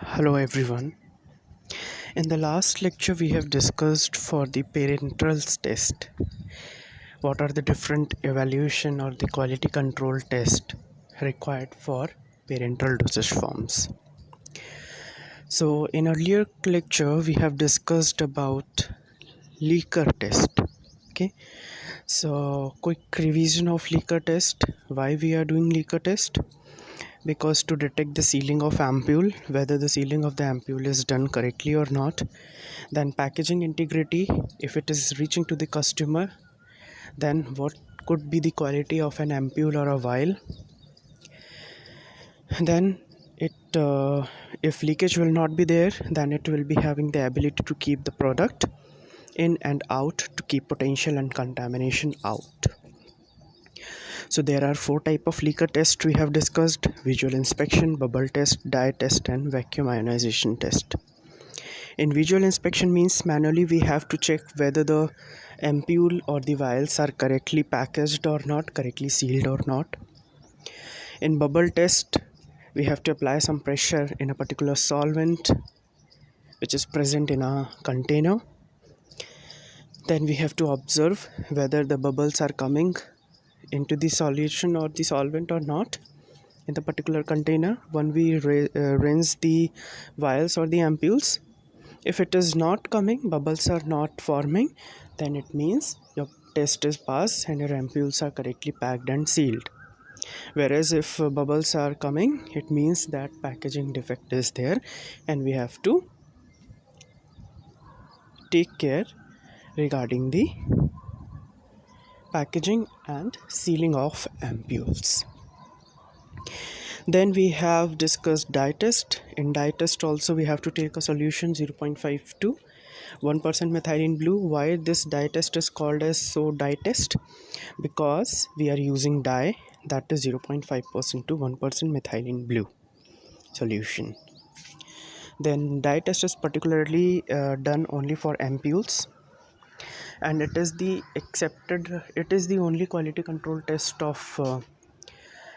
Hello everyone. In the last lecture we have discussed for the parental test what are the different evaluation or the quality control test required for parental dosage forms. So in earlier lecture we have discussed about leaker test. Okay, so quick revision of leaker test. Why we are doing leaker test? Because to detect the sealing of ampule, whether the sealing of the ampule is done correctly or not, then packaging integrity, if it is reaching to the customer, then what could be the quality of an ampule or a vial, then if leakage will not be there, then it will be having the ability to keep the product in and out to keep potential and contamination out. So there are four type of leaker test we have discussed: visual inspection, bubble test, dye test, and vacuum ionization test. In visual inspection means manually we have to check whether the ampule or the vials are correctly packaged or not, correctly sealed or not. In bubble test, we have to apply some pressure in a particular solvent which is present in a container. Then we have to observe whether the bubbles are coming into the solution or the solvent or not in the particular container when we rinse the vials or the ampules. If it is not coming, bubbles are not forming, then it means your test is passed and your ampules are correctly packed and sealed. Whereas if bubbles are coming, it means that packaging defect is there and we have to take care regarding the packaging and sealing of ampules. Then we have discussed dye test. In dye test also we have to take a solution 0.5 to 1% methylene blue. Why this dye test is called as so dye test? Because we are using dye that is 0.5% to 1% methylene blue solution. Then dye test is particularly done only for ampules, and it is the only quality control test of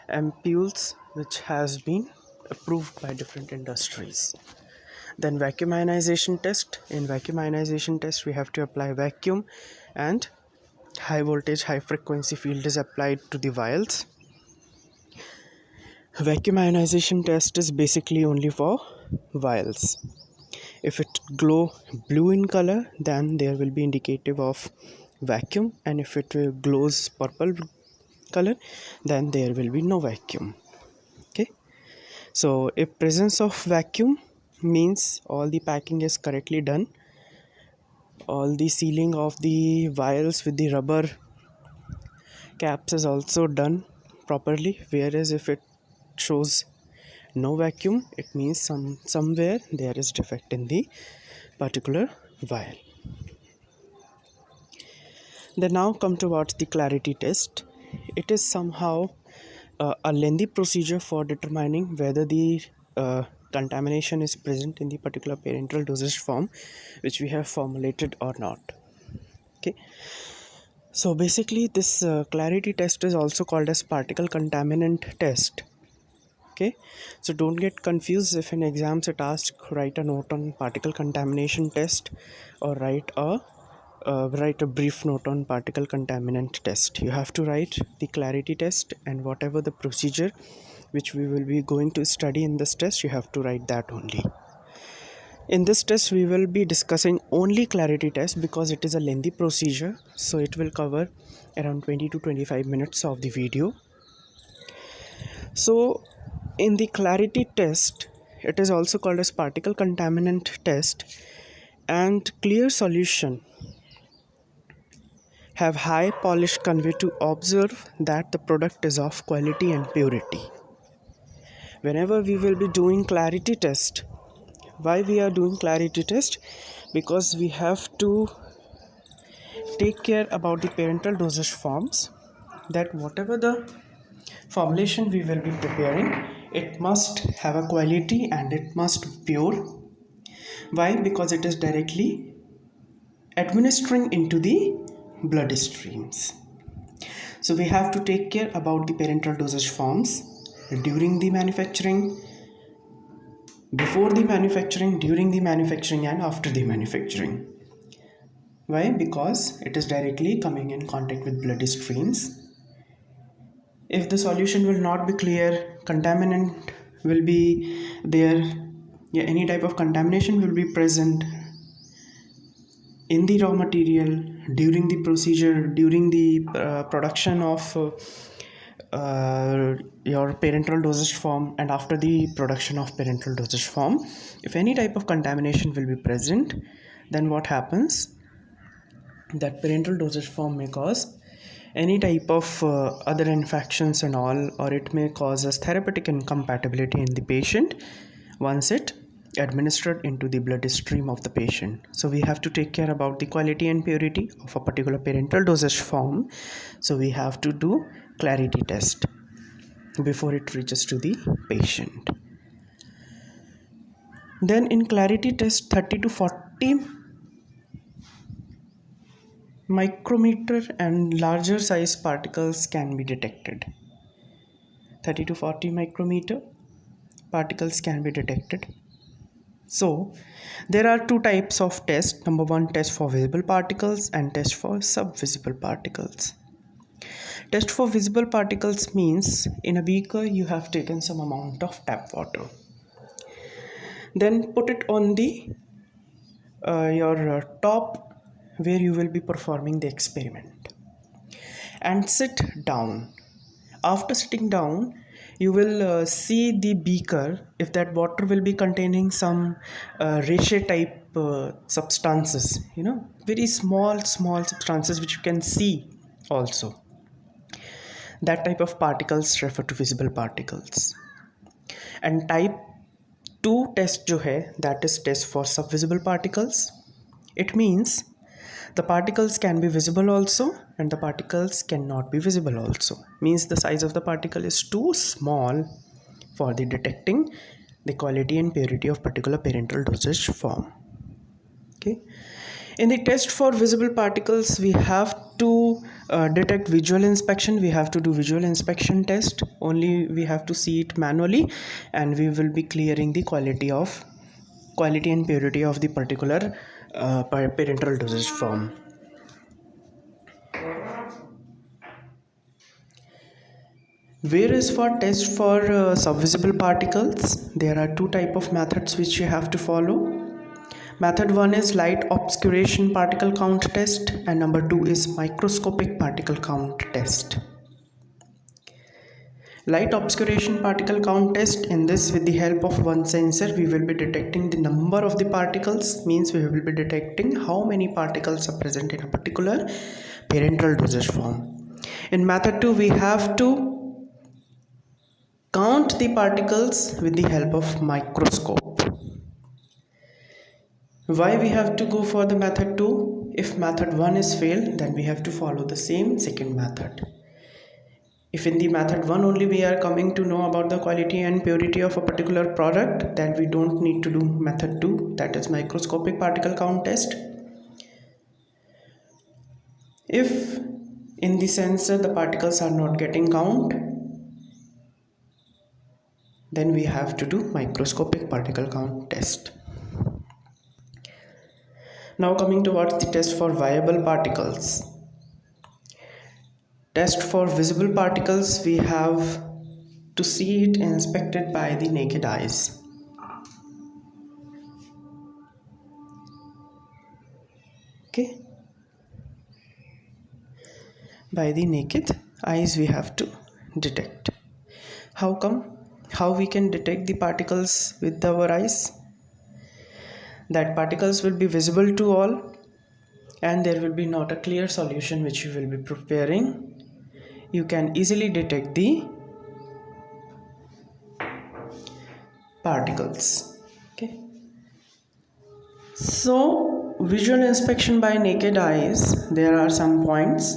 ampules which has been approved by different industries. Then vacuum ionization test. In vacuum ionization test we have to apply vacuum and high voltage high frequency field is applied to the vials. Vacuum ionization test is basically only for vials. If it glow blue in color, then there will be indicative of vacuum, and if it glows purple color, then there will be no vacuum. Okay, so if presence of vacuum means all the packing is correctly done, all the sealing of the vials with the rubber caps is also done properly. Whereas if it shows no vacuum, it means somewhere there is defect in the particular vial. Then now come towards the clarity test. It is somehow a lengthy procedure for determining whether the contamination is present in the particular parental dosage form which we have formulated or not. Okay, so basically this clarity test is also called as particle contaminant test. Okay, so don't get confused if in exams it asks write a note on particle contamination test or write a brief note on particle contaminant test. You have to write the clarity test, and whatever the procedure which we will be going to study in this test, you have to write that only. In this test we will be discussing only clarity test because it is a lengthy procedure, so it will cover around 20 to 25 minutes of the video. So in the clarity test, it is also called as particle contaminant test, and clear solution have high polish convey to observe that the product is of quality and purity. Whenever we will be doing clarity test, why we are doing clarity test? Because we have to take care about the parental dosage forms, that whatever the formulation we will be preparing, it must have a quality and it must be pure. Why? Because it is directly administering into the blood streams. So we have to take care about the parental dosage forms during the manufacturing, before the manufacturing, during the manufacturing, and after the manufacturing. Why? Because it is directly coming in contact with blood streams. If the solution will not be clear, contaminant will be there, yeah, any type of contamination will be present in the raw material, during the procedure, during the production of your parenteral dosage form, and after the production of parenteral dosage form. If any type of contamination will be present, then what happens, that parenteral dosage form may cause any type of other infections and all, or it may cause us therapeutic incompatibility in the patient once it administered into the bloodstream of the patient. So we have to take care about the quality and purity of a particular parenteral dosage form. So we have to do clarity test before it reaches to the patient. Then in clarity test, 30 to 40 micrometer and larger size particles can be detected. 30 to 40 micrometer particles can be detected. So there are two types of tests. Number one, test for visible particles and test for subvisible particles. Test for visible particles means in a beaker you have taken some amount of tap water, then put it on the your top where you will be performing the experiment, and sit down. After sitting down, you will see the beaker if that water will be containing some reche type substances, very small substances which you can see also. That type of particles refer to visible particles. And type 2 test जो है, that is test for subvisible particles. It means the particles can be visible also and the particles cannot be visible also. Means the size of the particle is too small for the detecting the quality and purity of particular parenteral dosage form. Okay. In the test for visible particles, we have to detect visual inspection. We have to do visual inspection test. Only we have to see it manually, and we will be clearing the quality and purity of the particular parenteral dosage form. Whereas for test for subvisible particles, there are two type of methods which you have to follow. Method 1 is light obscuration particle count test, and number 2 is microscopic particle count test. Light obscuration particle count test, in this with the help of one sensor we will be detecting the number of the particles, means we will be detecting how many particles are present in a particular parenteral dosage form. In method 2 we have to count the particles with the help of microscope. Why we have to go for the method 2? If method 1 is failed, then we have to follow the same second method. If in the method 1 only we are coming to know about the quality and purity of a particular product, then we don't need to do method 2, that is microscopic particle count test. If in the sensor the particles are not getting count, then we have to do microscopic particle count test. Now coming towards the test for viable particles. Test for visible particles, we have to see it inspected by the naked eyes. Okay. By the naked eyes we have to detect. How come? How we can detect the particles with our eyes? That particles will be visible to all, and there will be not a clear solution which you will be preparing. You can easily detect the particles. Okay. So visual inspection by naked eyes, there are some points.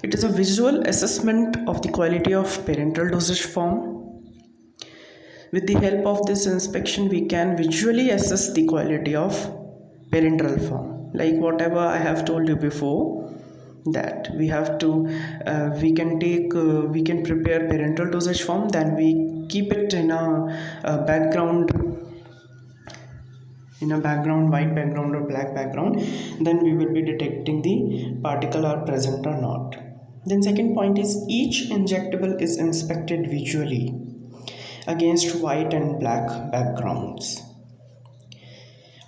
It is a visual assessment of the quality of parenteral dosage form. With the help of this inspection, we can visually assess the quality of parenteral form. Like whatever I have told you before, that we have to, we can prepare parenteral dosage form, then we keep it in a background in a background, white background or black background, then we will be detecting the particle are present or not. Then second point is each injectable is inspected visually against white and black backgrounds.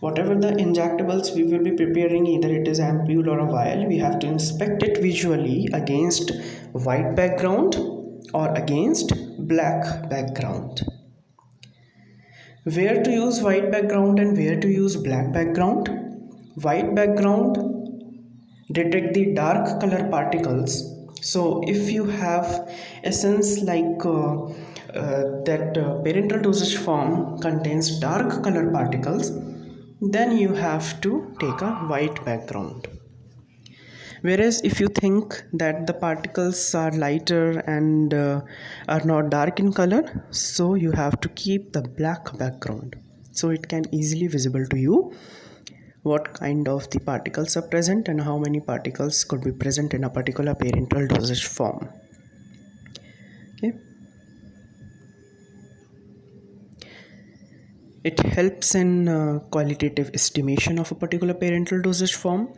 Whatever the injectables we will be preparing, either it is ampule or a vial, we have to inspect it visually against white background or against black background. Where to use white background and where to use black background? White background detect the dark color particles. So if you have essence like that parental dosage form contains dark color particles, then you have to take a white background. Whereas if you think that the particles are lighter and are not dark in color, so you have to keep the black background, so it can easily visible to you what kind of the particles are present and how many particles could be present in a particular parental dosage form. Okay. It helps in qualitative estimation of a particular parental dosage form,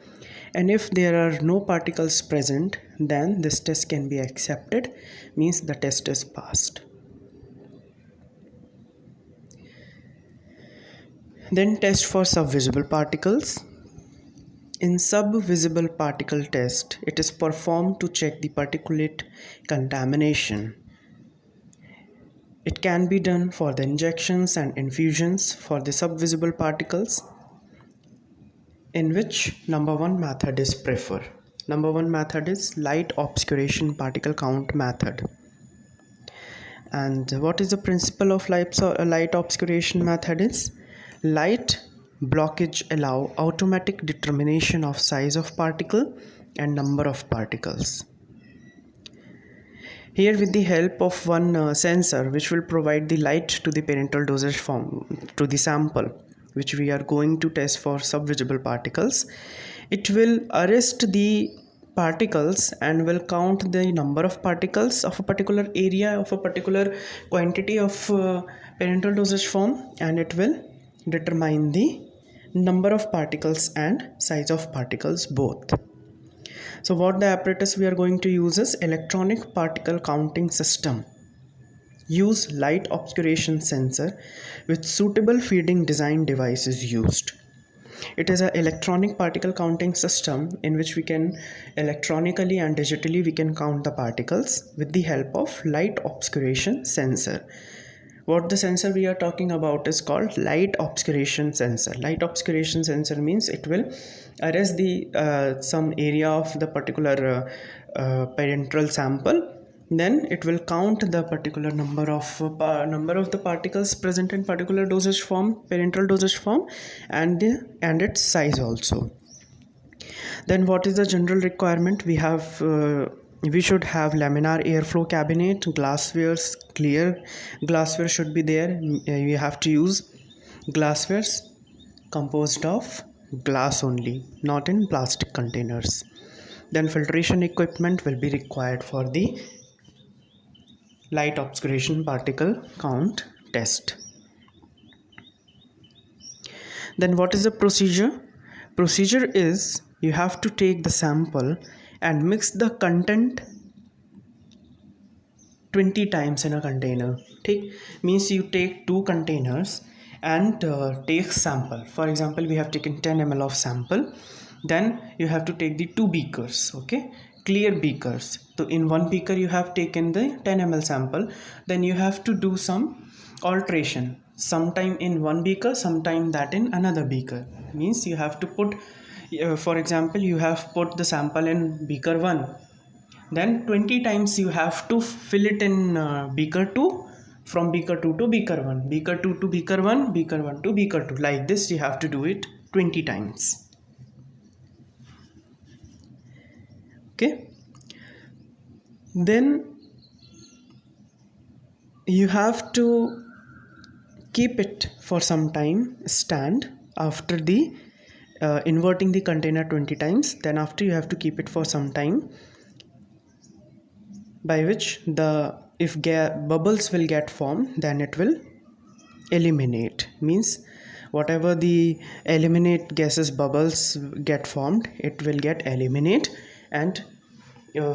and if there are no particles present, then this test can be accepted, means the test is passed. Then test for subvisible particles. In subvisible particle test, it is performed to check the particulate contamination. It can be done for the injections and infusions for the subvisible particles, in which number one method is preferred. Number one method is light obscuration particle count method. And what is the principle of light obscuration method is light blockage allow automatic determination of size of particle and number of particles. Here with the help of one sensor which will provide the light to the parental dosage form to the sample which we are going to test for subvisible particles, it will arrest the particles and will count the number of particles of a particular area of a particular quantity of parental dosage form, and it will determine the number of particles and size of particles both. So what the apparatus we are going to use is electronic particle counting system. Use light obscuration sensor with suitable feeding design devices used. It is an electronic particle counting system in which we can electronically and digitally we can count the particles with the help of light obscuration sensor. What the sensor we are talking about is called light obscuration sensor. Light obscuration sensor means it will arrest the some area of the particular parental sample. Then it will count the particular number of the particles present in particular dosage form, parental dosage form, and its size also. Then what is the general requirement? We should have laminar airflow cabinet, glasswares, clear glassware should be there. You have to use glasswares composed of glass only, not in plastic containers. Then filtration equipment will be required for the light obscuration particle count test. Then what is the procedure? Procedure is you have to take the sample and mix the content 20 times in a container. Means you take two containers and take sample. For example, we have taken 10 ml of sample. Then you have to take the two beakers, okay, clear beakers. So in one beaker you have taken the 10 ml sample. Then you have to do some alteration, sometime in one beaker, sometime that in another beaker. Means you have to put for example, you have put the sample in beaker 1, then 20 times you have to fill it in beaker 2, from beaker 2 to beaker 1, beaker 2 to beaker 1, beaker 1 to beaker 2. Like this you have to do it 20 times. Okay. Then you have to keep it for some time, stand after the inverting the container 20 times. Then after you have to keep it for some time, by which bubbles will get formed, then it will eliminate. Means whatever the eliminate gases bubbles get formed, it will get eliminate. And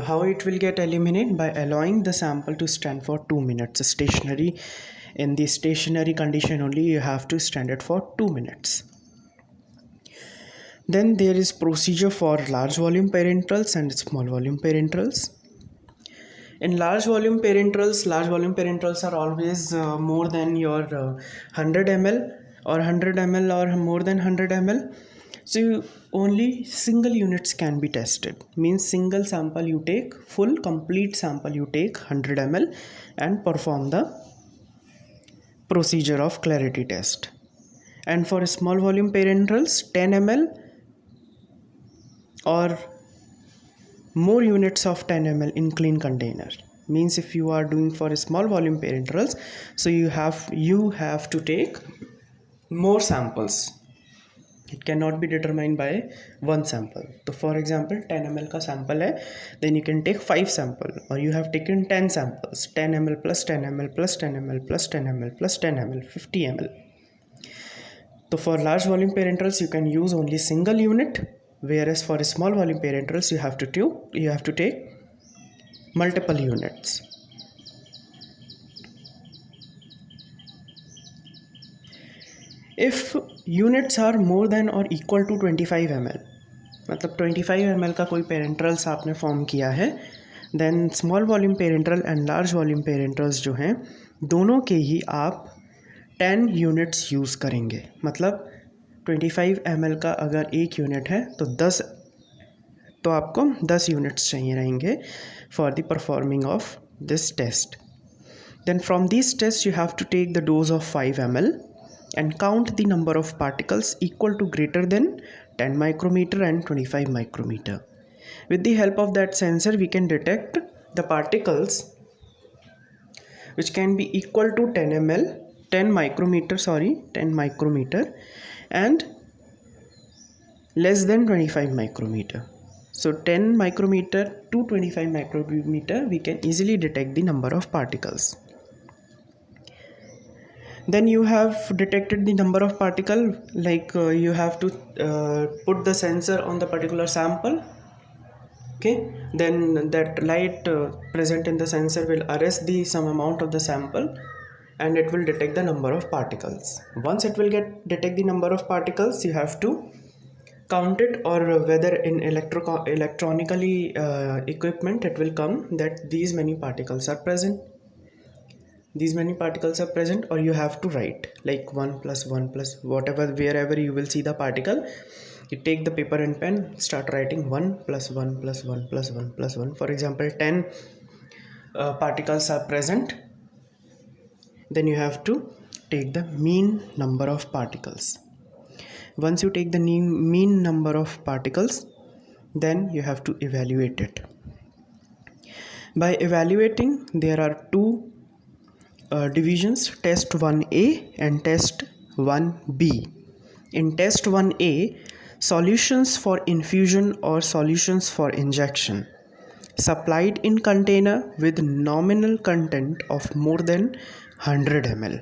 how it will get eliminated? By allowing the sample to stand for 2 minutes stationary. In the stationary condition only you have to stand it for 2 minutes. Then there is procedure for large volume parenterals and small volume parenterals. In large volume parenterals are always more than your 100 ml or 100 ml or more than 100 ml. So only single units can be tested. Means single sample you take, full complete sample you take 100 ml and perform the procedure of clarity test. And for small volume parenterals, 10 ml or more units of 10 ml in clean container. Means if you are doing for small volume parenterals, so you have to take more samples. It cannot be determined by one sample. So for example 10 ml का sample है, then you can take 5 sample, or you have taken 10 samples, 10 ml plus 10 ml plus 10 ml plus 10 ml plus 10 ml 50 ml. So for large volume parenterals you can use only single unit, whereas for small volume parenterals you have to take multiple units. If units are more than or equal to 25 ml, मतलब 25 ml का कोई parenterals आपने form किया है, then small volume parenteral and large volume parenterals जो हैं दोनों के ही आप 10 यूनिट्स यूज़ करेंगे. मतलब 25 ml का अगर एक यूनिट है तो आपको 10 यूनिट्स चाहिए रहेंगे for the performing of this test. Then from this test you have to take the dose of 5 ml and count the number of particles equal to greater than 10 micrometer and 25 micrometer. With the help of that sensor we can detect the particles which can be equal to 10 micrometer and less than 25 micrometer. So 10 micrometer to 25 micrometer we can easily detect the number of particles. Then you have detected the number of particle, like you have to put the sensor on the particular sample. Okay, then that light present in the sensor will arrest the some amount of the sample and it will detect the number of particles. Once it will detect the number of particles, you have to count it, or whether in electronically equipment it will come that these many particles are present. Or you have to write like 1 plus 1 plus whatever, wherever you will see the particle, you take the paper and pen, start writing 1 plus 1 plus 1 plus 1 plus 1. For example 10 particles are present, then you have to take the mean number of particles. Once you take the mean number of particles, then you have to evaluate it. By evaluating, there are two divisions, test 1A and test 1B. In test 1A, solutions for infusion or solutions for injection supplied in container with nominal content of more than 100 ml.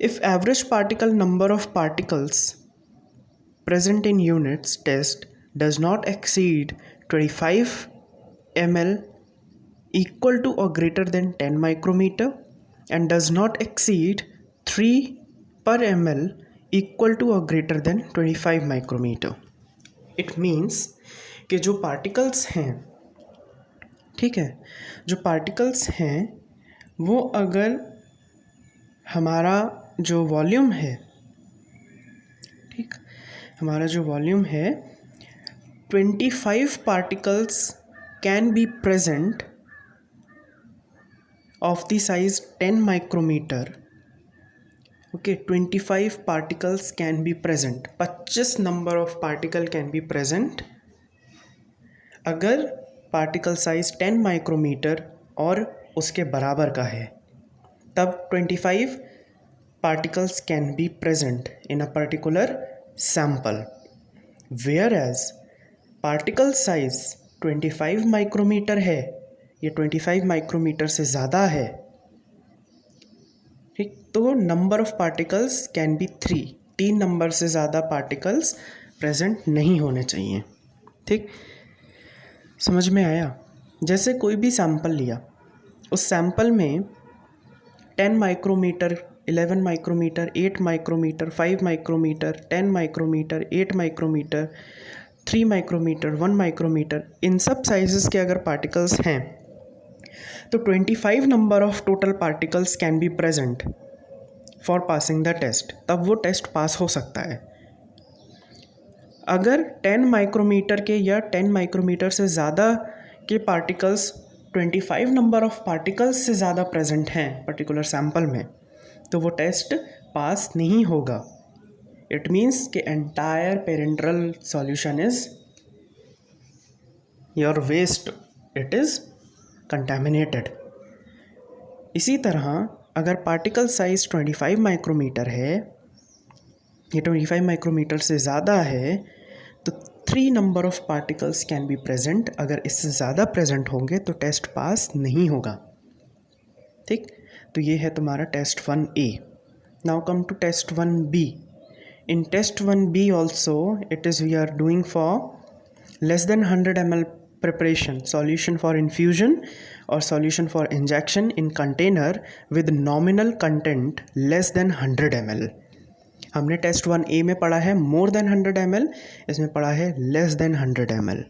If average particle number of particles present in units test does not exceed 25 ml equal to or greater than 10 micrometer and does not exceed 3 per ml equal to or greater than 25 micrometer. It means कि जो particles हैं, ठीक है, जो particles हैं वो अगर हमारा जो वॉल्यूम है, ठीक, हमारा जो वॉल्यूम है 25 particles can be present of the size 10 micrometer. Okay, 25 particles can be present, 25 number of particle can be present अगर particle size 10 micrometer और उसके बराबर का है, तब 25 particles can be present in a particular sample. Whereas particle size 25 micrometer है, ये 25 micrometer से ज़्यादा है, ठीक, तो number of particles can B 3. 3 number से ज़्यादा पार्टिकल्स प्रेजेंट नहीं होने चाहिए। ठीक, समझ में आया? जैसे कोई भी सैंपल लिया, उस सैंपल में 10 micrometre, 11 micrometre, 8 micrometre, 5 micrometre, 10 micrometre, 8 micrometre, 3 micrometre, 1 micrometre, इन सब साइजेस के अगर पार्टिकल्स हैं तो 25 number of total particles can be present for passing the test, तब वो टेस्ट पास हो सकता है। अगर 10 माइक्रोमीटर के या 10 माइक्रोमीटर से ज़्यादा के पार्टिकल्स 25 नंबर ऑफ पार्टिकल्स से ज़्यादा प्रेजेंट हैं पर्टिकुलर सैंपल में, तो वो टेस्ट पास नहीं होगा। इट मीन्स कि entire parenteral solution is your waste, it is contaminated. इसी तरह अगर पार्टिकल साइज 25 माइक्रोमीटर है, ये 25 माइक्रोमीटर से ज़्यादा है, तो 3 number of particles can be present. अगर इससे ज़्यादा प्रेजेंट होंगे तो टेस्ट पास नहीं होगा। ठीक, तो ये है तुम्हारा test 1A। Now come to test 1B। In test 1B also it is we are doing for less than 100 ml preparation, solution for infusion or solution for injection in container with nominal content less than 100 ml। हमने test 1A में पढ़ा है more than 100 ml, इसमें पढ़ा है less than 100 ml।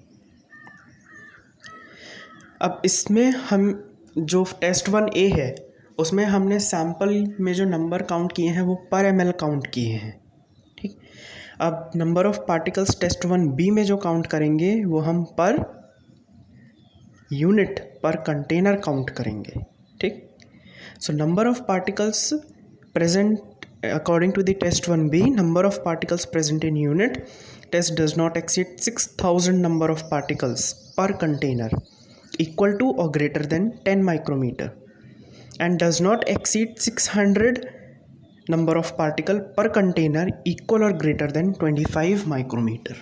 अब इसमें हम जो टेस्ट 1A है उसमें हमने सैंपल में जो नंबर काउंट किए हैं वो पर ml काउंट किए हैं। ठीक, अब number of particles test 1B में जो काउंट करेंगे वो हम पर यूनिट, पर कंटेनर काउंट करेंगे। ठीक, so number of particles present according to the test 1B, number of particles present in unit test does not exceed 6000 number of particles per container equal to or greater than 10 micrometer and does not exceed 600 number of particle per container equal or greater than 25 micrometer।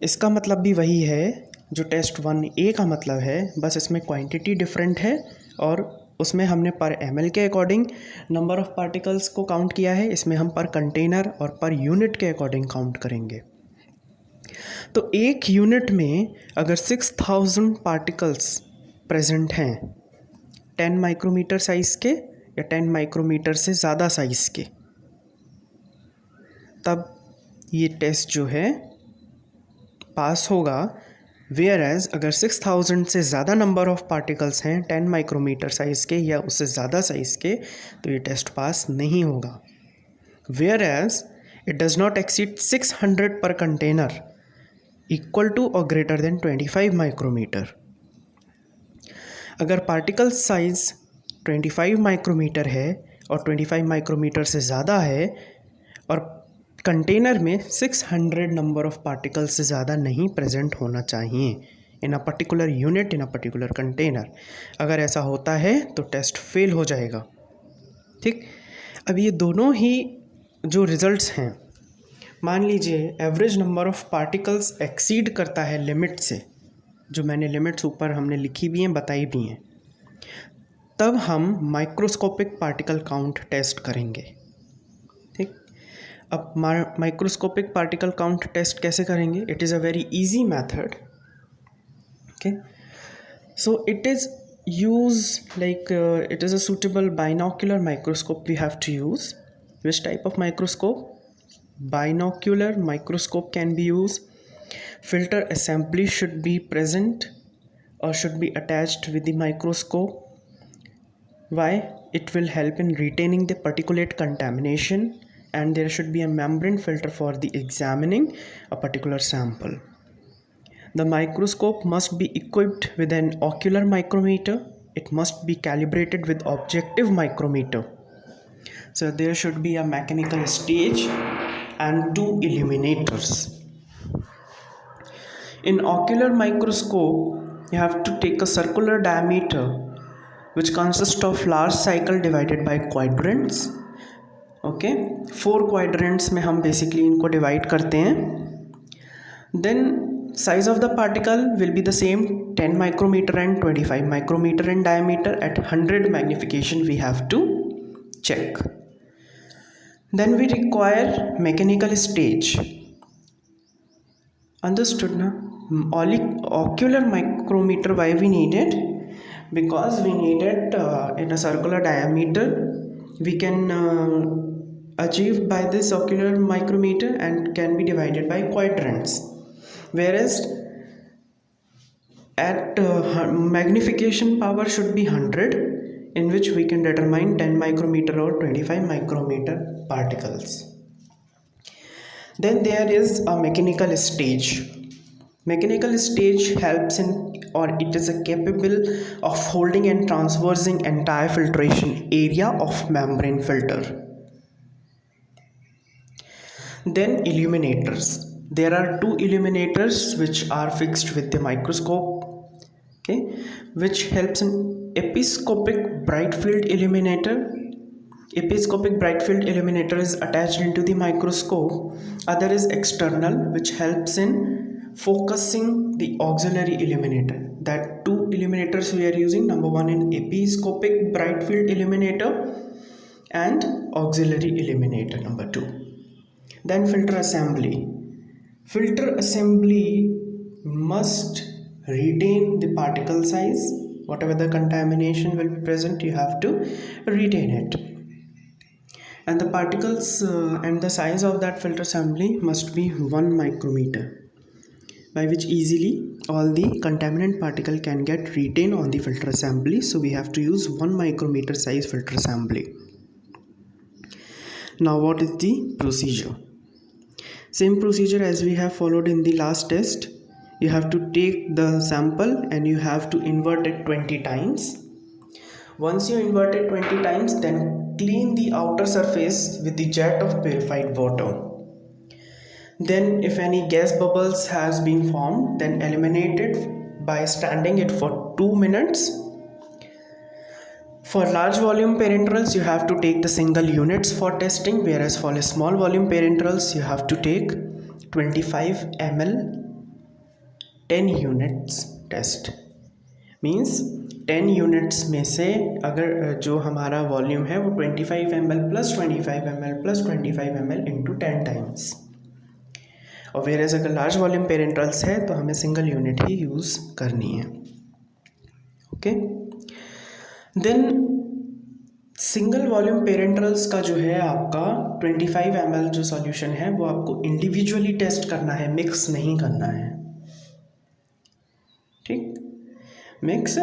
इसका मतलब भी वही है जो test 1A का मतलब है, बस इसमें क्वांटिटी डिफरेंट है और उसमें हमने पर ml के अकॉर्डिंग नंबर ऑफ़ पार्टिकल्स को काउंट किया है, इसमें हम पर कंटेनर और पर यूनिट के अकॉर्डिंग काउंट करेंगे। तो एक यूनिट में अगर 6000 पार्टिकल्स प्रेजेंट हैं 10 माइक्रोमीटर साइज़ के या 10 माइक्रोमीटर से ज़्यादा साइज़ के, तब ये टेस्ट जो है पास होगा। वेयर एज अगर 6000 से ज़्यादा नंबर ऑफ़ पार्टिकल्स हैं 10 माइक्रोमीटर साइज़ के या उससे ज़्यादा साइज़ के, तो ये टेस्ट पास नहीं होगा। Whereas it does not exceed 600 per container equal to और ग्रेटर देन 25 माइक्रोमीटर। अगर पार्टिकल साइज़ 25 माइक्रोमीटर है और 25 माइक्रोमीटर से ज़्यादा है और कंटेनर में 600 नंबर ऑफ़ पार्टिकल से ज़्यादा नहीं प्रेजेंट होना चाहिए in a particular unit, in a particular container. अगर ऐसा होता है तो टेस्ट फेल हो जाएगा। ठीक, अब ये दोनों ही जो रिज़ल्ट्स हैं, मान लीजिए average number of particles exceed करता है लिमिट से, जो मैंने लिमिट्स ऊपर हमने लिखी भी हैं, बताई भी हैं, तब हम माइक्रोस्कोपिक पार्टिकल काउंट टेस्ट करेंगे। ठीक, अब माइक्रोस्कोपिक पार्टिकल काउंट टेस्ट कैसे करेंगे? It is a very easy method. Okay, so it is use like it is a suitable binocular microscope we have to use. Which type of microscope? Binocular microscope can be used. Filter assembly should be present or should be attached with the microscope. Why? It will help in retaining the particulate contamination, and there should be a membrane filter for the examining a particular sample. The microscope must be equipped with an ocular micrometer. It must be calibrated with objective micrometer. So there should be a mechanical stage and 2 illuminators. In ocular microscope, you have to take a circular diameter which consists of large cycle divided by quadrants. Okay, 4 quadrants में हम basically इनको divide करते हैं। Then size of the particle will be the same 10 micrometer and 25 micrometer in diameter at 100 magnification we have to check. Then we require mechanical stage. Understood na? Ocular micrometer, why we need it? Because we need it in a circular diameter. We can achieve by this ocular micrometer and can be divided by quadrants. Whereas at magnification power should be 100, in which we can determine 10 micrometer or 25 micrometer particles. Then there is a mechanical stage. Mechanical stage helps in, or it is capable of holding and transversing entire filtration area of membrane filter. Then illuminators. There are two illuminators which are fixed with the microscope, okay, which helps in episcopic bright field illuminator. Episcopic bright field illuminator is attached into the microscope. Other is external, which helps in focusing the auxiliary illuminator. That two illuminators we are using. Number one in episcopic bright field illuminator and auxiliary illuminator number two. Then filter assembly. Filter assembly must retain the particle size. Whatever the contamination will be present, you have to retain it. And the particles and the size of that filter assembly must be 1 micrometer, by which easily all the contaminant particle can get retained on the filter assembly. So we have to use 1 micrometer size filter assembly. Now what is the procedure? Same procedure as we have followed in the last test. You have to take the sample and you have to invert it 20 times. Once you invert it 20 times, then clean the outer surface with the jet of purified water. Then if any gas bubbles has been formed, then eliminate it by standing it for 2 minutes. For large volume parenterals, you have to take the single units for testing, whereas for small volume parenterals, you have to take 25 ml 10 units test. Means 10 units में से अगर जो हमारा volume है वो 25 ml plus 25 ml plus 25 ml into 10 times, और वेरेज अगर large volume parenterals है तो हमें सिंगल यूनिट ही यूज़ करनी है. Okay, then single volume parenterals का जो है आपका 25 ml जो सॉल्यूशन है वो आपको इंडिविजुअली टेस्ट करना है, मिक्स नहीं करना है. ठीक, मिक्स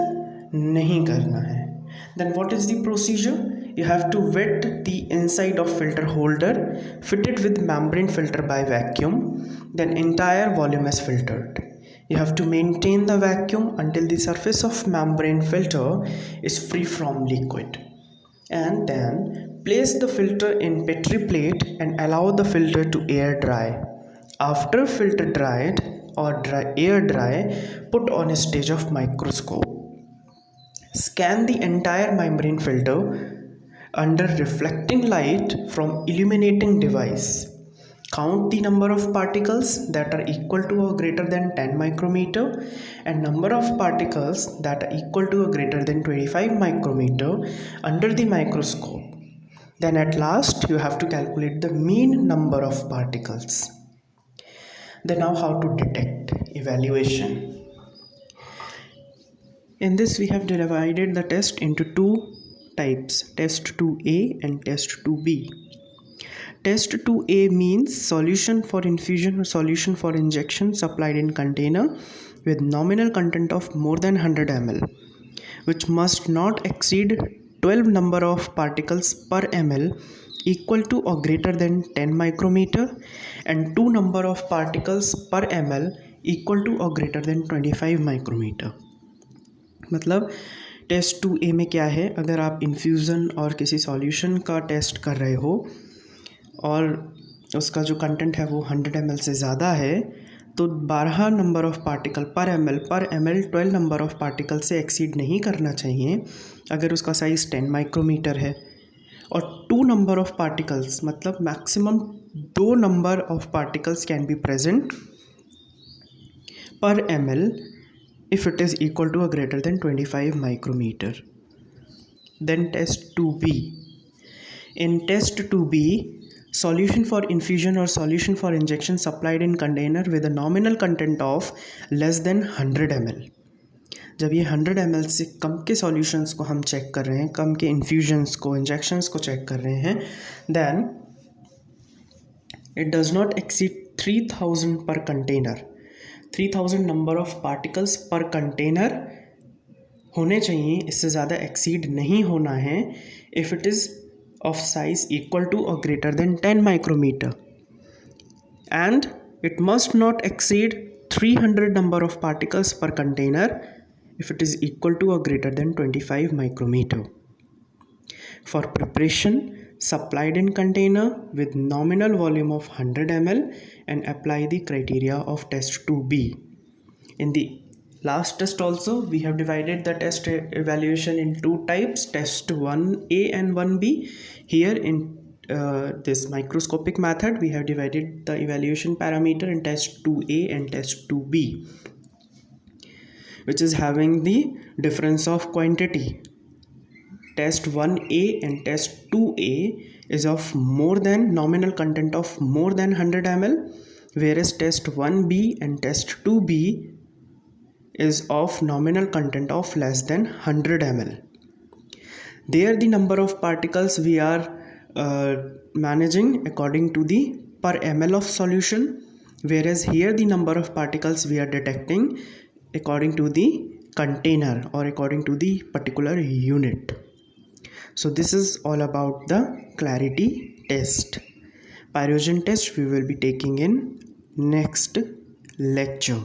नहीं करना है. Then what is the procedure? You have to wet the inside of filter holder fitted with membrane filter by vacuum. Then entire volume is filtered. You have to maintain the vacuum until the surface of membrane filter is free from liquid. And then place the filter in Petri plate and allow the filter to air dry. After filter dried or air dry, put on a stage of microscope. Scan the entire membrane filter under reflecting light from illuminating device. Count the number of particles that are equal to or greater than 10 micrometer and number of particles that are equal to or greater than 25 micrometer under the microscope. Then at last you have to calculate the mean number of particles. Then now how to detect? Evaluation. In this we have divided the test into two types, test 2A and test 2B. Test 2A means solution for infusion or solution for injection supplied in container with nominal content of more than 100 ml, which must not exceed 12 number of particles per ml equal to or greater than 10 micrometer and 2 number of particles per ml equal to or greater than 25 micrometer. मतलब test 2A में क्या है, अगर आप infusion और किसी solution का test कर रहे हो और उसका जो कंटेंट है वो 100 ml से ज़्यादा है तो 12 number of particle per M L 12 number of particle से एक्सीड नहीं करना चाहिए अगर उसका साइज़ 10 माइक्रोमीटर है, और 2 नंबर ऑफ़ पार्टिकल्स मतलब maximum 2 number of particles can be present per ml if it is equal to or greater than 25 micrometer. Then test 2B. In test 2B, solution for infusion or solution for injection supplied in container with a nominal content of less than 100 ml. जब ये 100 ml से कम के solutions को हम check कर रहे हैं, कम के इन्फ्यूजन्स को, इंजेक्शंस को चेक कर रहे हैं, then it does not exceed 3000 per container. 3000 number of particles per container होने चाहिए, इससे ज़्यादा एक्सीड नहीं होना है. If it is of size equal to or greater than 10 micrometer, and it must not exceed 300 number of particles per container if it is equal to or greater than 25 micrometer. For preparation supplied in container with nominal volume of 100 ml and apply the criteria of test 2B. In the last test also we have divided the test evaluation in two types, test 1A and 1B. Here in this microscopic method we have divided the evaluation parameter in test 2A and test 2B, which is having the difference of quantity. Test 1A and test 2A is of more than nominal content of more than 100 ml, whereas test 1B and test 2B is of nominal content of less than 100 ml. There the number of particles we are managing according to the per ml of solution, whereas here the number of particles we are detecting according to the container or according to the particular unit. So this is all about the clarity test. Pyrogen test we will be taking in next lecture.